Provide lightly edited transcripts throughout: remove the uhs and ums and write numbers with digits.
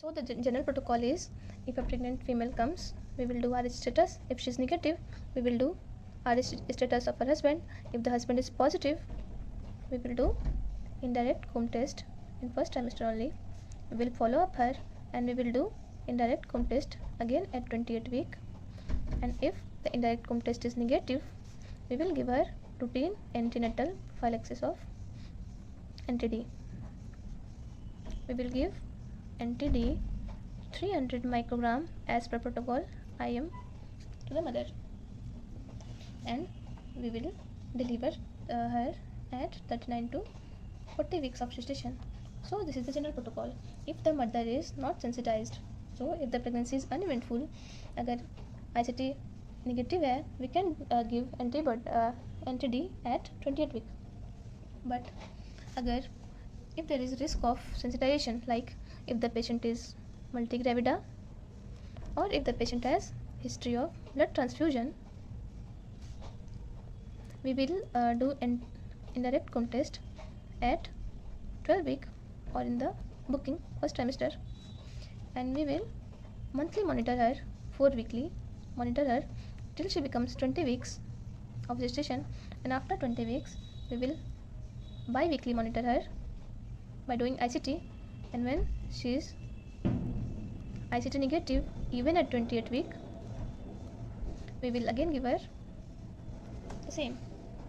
So the general protocol is, if a pregnant female comes, we will do Rh status. If she is negative, we will do Rh status of her husband. If the husband is positive, we will do indirect comb test in first trimester only. We will follow up her and we will do indirect comb test again at 28 week. And if the indirect comb test is negative, we will give her routine antenatal prophylaxis of NTD. We will give NTD 300 microgram as per protocol IM to the mother, and we will deliver her at 39 to 40 weeks of gestation. So this is the general protocol. If the mother is not sensitized, so if the pregnancy is uneventful, अगर ICT negative है, we can give NTD at 28 week. But अगर if there is risk of sensitization, like if the patient is multigravida or if the patient has history of blood transfusion, we will do an indirect comb test at 12 week or in the booking first trimester, and we will monthly monitor her, 4 weekly monitor her till she becomes 20 weeks of gestation, and after 20 weeks we will bi-weekly monitor her by doing ICT, and when she is ICT negative even at 28 week, we will again give her the same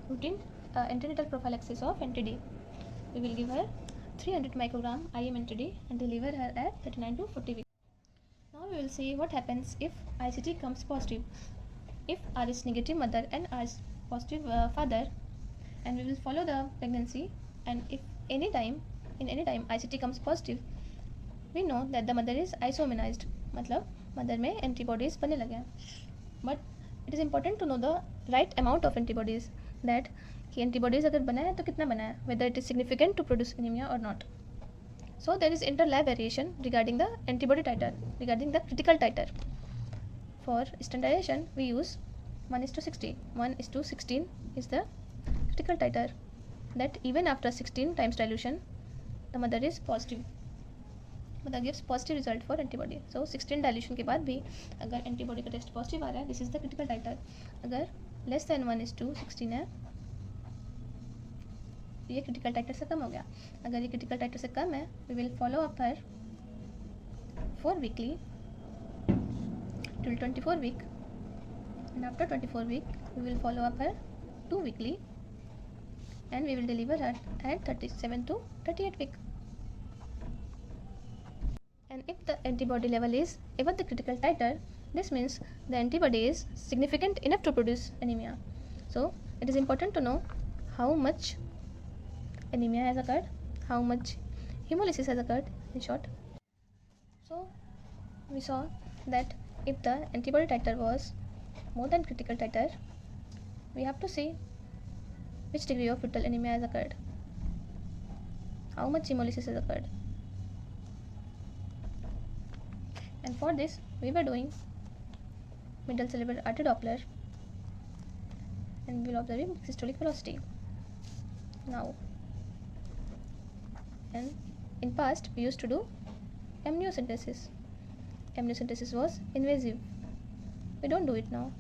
routine antenatal prophylaxis of NTD. We will give her 300 microgram IM NTD and deliver her at 39 to 40 weeks. Now we will see what happens if ICT comes positive. If Rh negative mother and Rh positive father, and we will follow the pregnancy, and if in any time ICT comes positive, we know that the mother is isoimmunized, मतलब mother में antibodies बनने लगे हैं. But it is important to know the right amount of antibodies, that कि antibodies अगर बना है तो कितना बना है, whether it is significant to produce anemia or not. So there is inter-lab variation regarding the antibody titer, regarding the critical titer. For standardization, we use 1:60. 1:16 is the critical titer, that even after 16 times dilution, the mother is positive. Mother gives positive result for antibody. So 16 dilution के बाद भी अगर antibody का test positive आ रहा है, this is the critical titer. अगर less than 1:16 है, ये critical titer से कम हो गया. अगर ये critical titer से कम है, we will follow up her 4 weekly till 24 week, and after 24 week we will follow up her 2 weekly, and we will deliver her at 37 to 38 week. And if the antibody level is above the critical titer, this means the antibody is significant enough to produce anemia. So it is important to know how much anemia has occurred, how much hemolysis has occurred, in short. So we saw that if the antibody titer was more than critical titer, we have to see which degree of fetal anemia has occurred, how much hemolysis has occurred. And for this we were doing middle cerebral artery Doppler, and we will observe systolic velocity now. And in past we used to do amniocentesis. Amniocentesis was invasive. We don't do it now.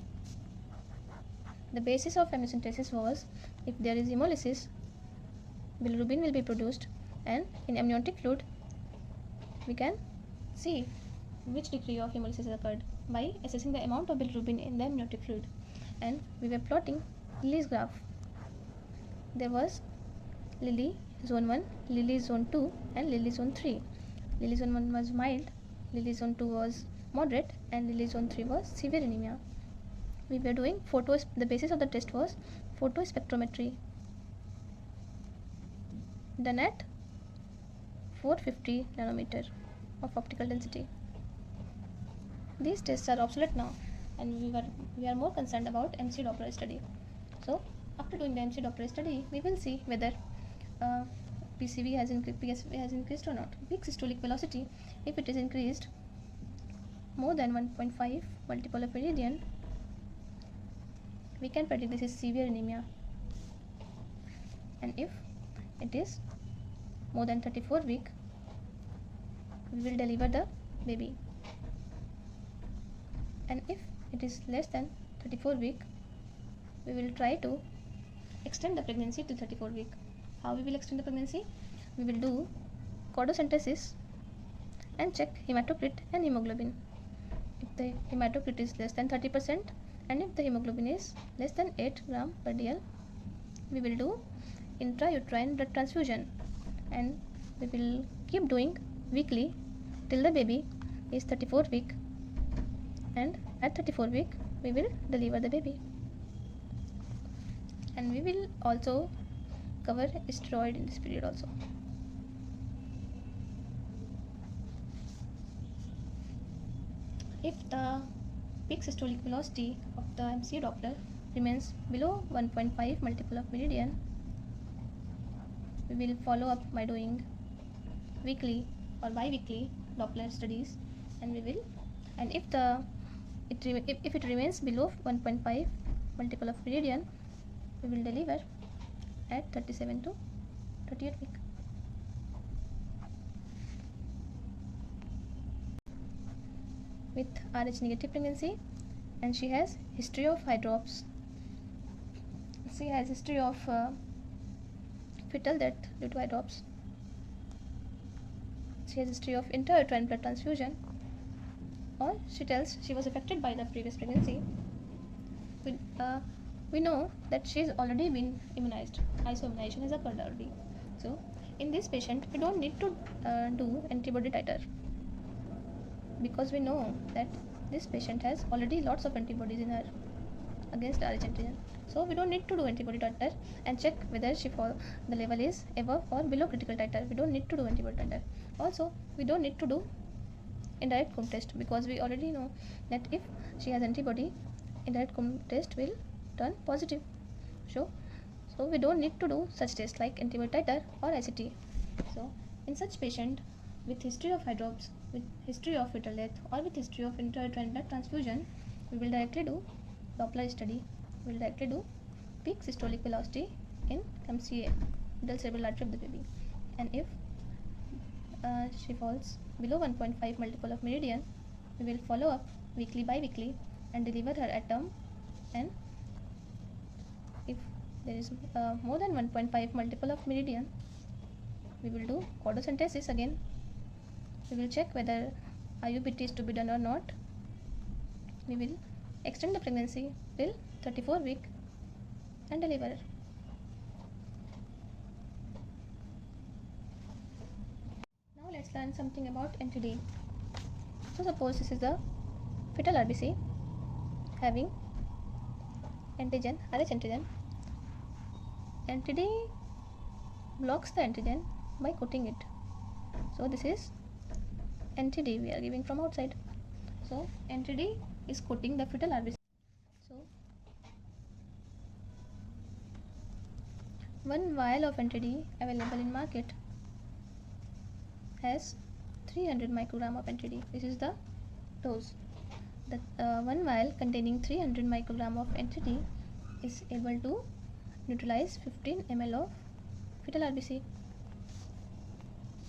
The basis of amniocentesis was, if there is hemolysis, bilirubin will be produced, and in amniotic fluid we can see which degree of hemolysis has occurred by assessing the amount of bilirubin in the amniotic fluid. And we were plotting Lilly's graph. There was Lilly zone 1, Lilly zone 2 and Lilly zone 3. Lilly zone 1 was mild, Lilly zone 2 was moderate, and Lilly zone 3 was severe anemia. We were doing the basis of the test was photospectrometry done at 450 nanometer of optical density. These tests are obsolete now, and we are more concerned about MC Doppler study. So after doing the MC Doppler study, we will see whether PSV has increased or not. Peak systolic velocity, if it is increased more than 1.5 multiple of meridian, we can predict this is severe anemia. And if it is more than 34 week, we will deliver the baby. And if it is less than 34 week, we will try to extend the pregnancy to 34 week. How we will extend the pregnancy? We will do chordocentesis and check hematocrit and hemoglobin. If the hematocrit is less than 30% and if the hemoglobin is less than 8 gram per dl, we will do intrauterine blood transfusion, and we will keep doing weekly till the baby is 34 week, and at 34 week we will deliver the baby. And we will also cover steroid in this period also. If the peak systolic velocity of the MCA Doppler remains below 1.5 multiple of meridian, we will follow up by doing weekly or bi-weekly Doppler studies, and if it remains below 1.5 multiple of meridian, we will deliver at 37 to 38 week. With Rh negative pregnancy, and she has history of eye drops. She has history of fetal death due to eye drops. She has history of intrauterine blood transfusion, or she tells she was affected by the previous pregnancy. We know that she has already been immunized. Isoimmunization has occurred already. So in this patient, we don't need to do antibody titer, because we know that this patient has already lots of antibodies in her against Rh antigen. So we don't need to do antibody titer and check whether the level is above or below critical titer. We don't need to do antibody titer. Also, we don't need to do indirect comb test, because we already know that if she has antibody, indirect comb test will turn positive. So we don't need to do such tests like antibody titer or ICT. So in such patient with history of eye drops, with history of fetal death, or with history of intrauterine blood transfusion, we will directly do Doppler study. We will directly do peak systolic velocity in MCA, middle cerebral artery of the baby. And if she falls below 1.5 multiple of meridian, we will follow up weekly bi-weekly and deliver her at term. And if there is more than 1.5 multiple of meridian, we will do chordocentesis again. We will check whether IUBT is to be done or not. We will extend the pregnancy till 34 week and deliver. Now let's learn something about NTD. So suppose this is the fetal RBC having antigen, Rh antigen. NTD blocks the antigen by coating it. So this is NTD we are giving from outside. So NTD is coating the fetal RBC. So one vial of NTD available in market has 300 microgram of NTD. This is the dose. The one vial containing 300 microgram of NTD is able to neutralize 15 ml of fetal RBC,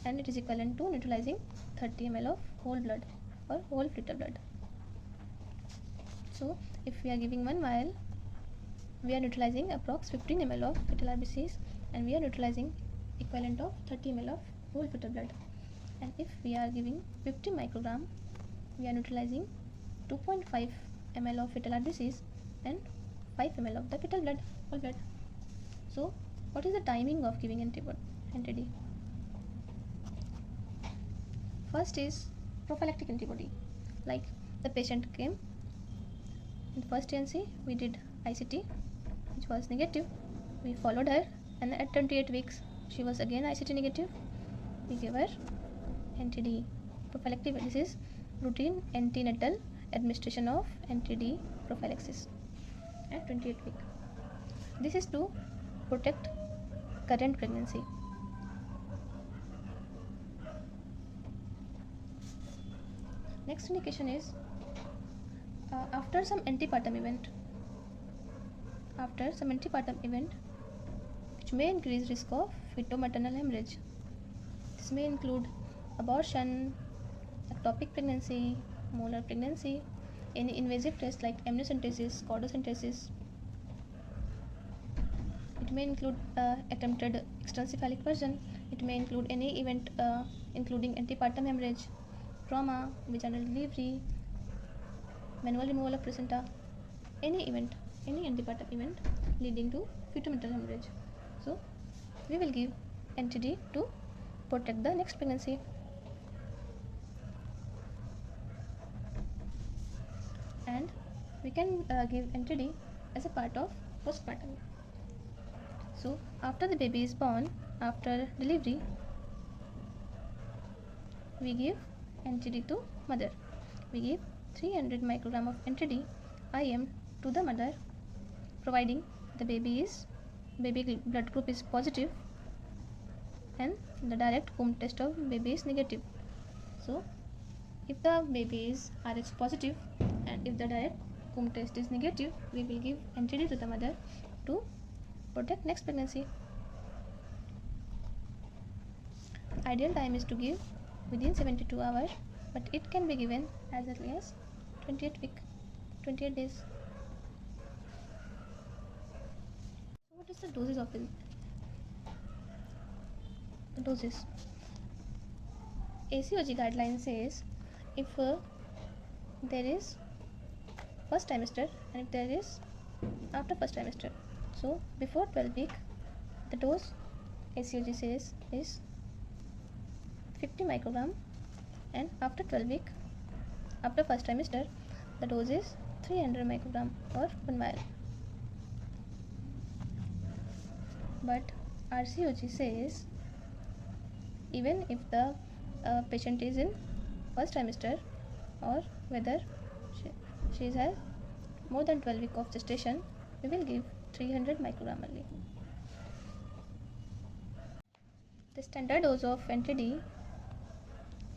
and it is equivalent to neutralizing 30 ml of whole blood or whole fetal blood. So if we are giving one vial, we are neutralizing approx 15 ml of fetal RBCs, and we are neutralizing equivalent of 30 ml of whole fetal blood. And if we are giving 50 microgram, we are neutralizing 2.5 ml of fetal RBCs and 5 ml of the fetal blood, whole blood. So what is the timing of giving NTD? First is prophylactic antibody. Like the patient came in first TNC, we did ICT, which was negative. We followed her, and at 28 weeks she was again ICT negative. We gave her NTD prophylactic. This is routine antenatal administration of NTD prophylaxis at 28 week. This is to protect current pregnancy. Next indication is after some antepartum event, which may increase risk of feto-maternal hemorrhage. This may include abortion, ectopic pregnancy, molar pregnancy, any invasive test like amniocentesis, chordocentesis. It may include attempted extracephalic version. It may include any event including antepartum hemorrhage, trauma, vaginal delivery, manual removal of placenta, any event, any antepartum event leading to fetal hemorrhage. So we will give NTD to protect the next pregnancy. And we can give NTD as a part of postpartum. So after the baby is born, after delivery, we give NTD to mother. We give 300 microgram of NTD IM to the mother, providing the baby blood group is positive and the direct womb test of baby is negative. So if the baby is Rh positive and if the direct womb test is negative, we will give NTD to the mother to protect next pregnancy. Ideal time is to give within 72 hours, but it can be given as early as 28 days. So what is the doses of the doses? ACOG guideline says if there is first trimester and if there is after first trimester. So before 12 week, the dose ACOG says is 50 microgram, and after 12 week, after first trimester, the dose is 300 microgram or 1 vial. But RCOG says even if the patient is in first trimester or whether she has more than 12 weeks of gestation, we will give 300 microgram only. The standard dose of NTD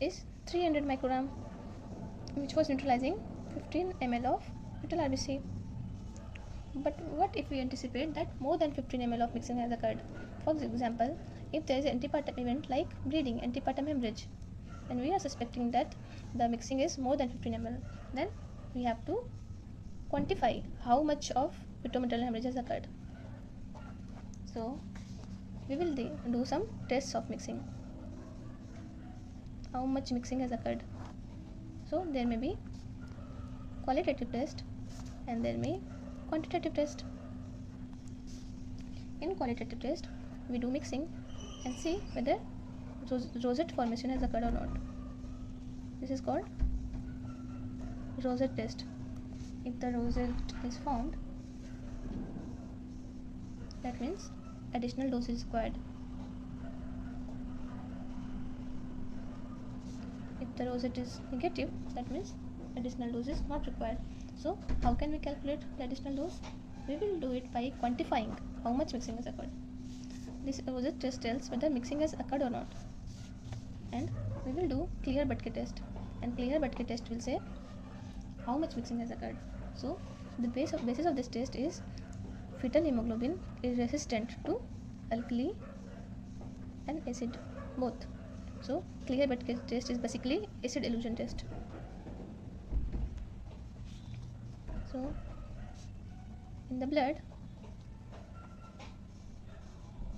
is 300 microgram, which was neutralizing 15 ml of fetal RBC. But what if we anticipate that more than 15 ml of mixing has occurred? For example, if there is an antepartum event like bleeding, antepartum hemorrhage, and we are suspecting that the mixing is more than 15 ml, then we have to quantify how much of fetal hemorrhage has occurred. So we will do some tests of mixing. How much mixing has occurred? So there may be qualitative test and there may quantitative test. In qualitative test, we do mixing and see whether rosette formation has occurred or not. This is called rosette test. If the rosette is formed, that means additional dose is required. If the rosette is negative, that means additional dose is not required. So how can we calculate the additional dose? We will do it by quantifying how much mixing has occurred. This rosette test tells whether mixing has occurred or not. And we will do Kleer-Butke test, and Kleer-Butke test will say how much mixing has occurred. So the basis of this test is fetal hemoglobin is resistant to alkali and acid both. So Kleer-Butke test is basically acid elution test. So in the blood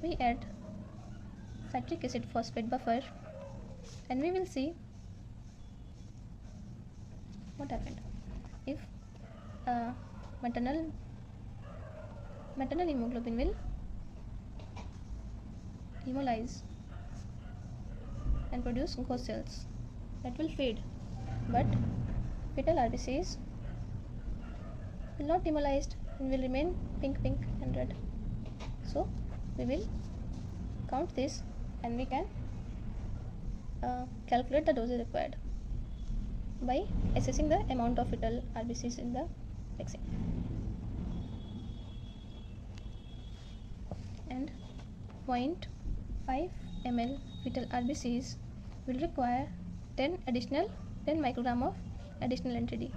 we add citric acid phosphate buffer and we will see what happened. If maternal hemoglobin will hemolyze and produce ghost cells that will fade, but fetal RBCs will not hemolyzed and will remain pink and red. So we will count this and we can calculate the dosage required by assessing the amount of fetal RBCs in the vaccine. And 0.5 ml fetal RBCs will require 10 microgram of additional NTD.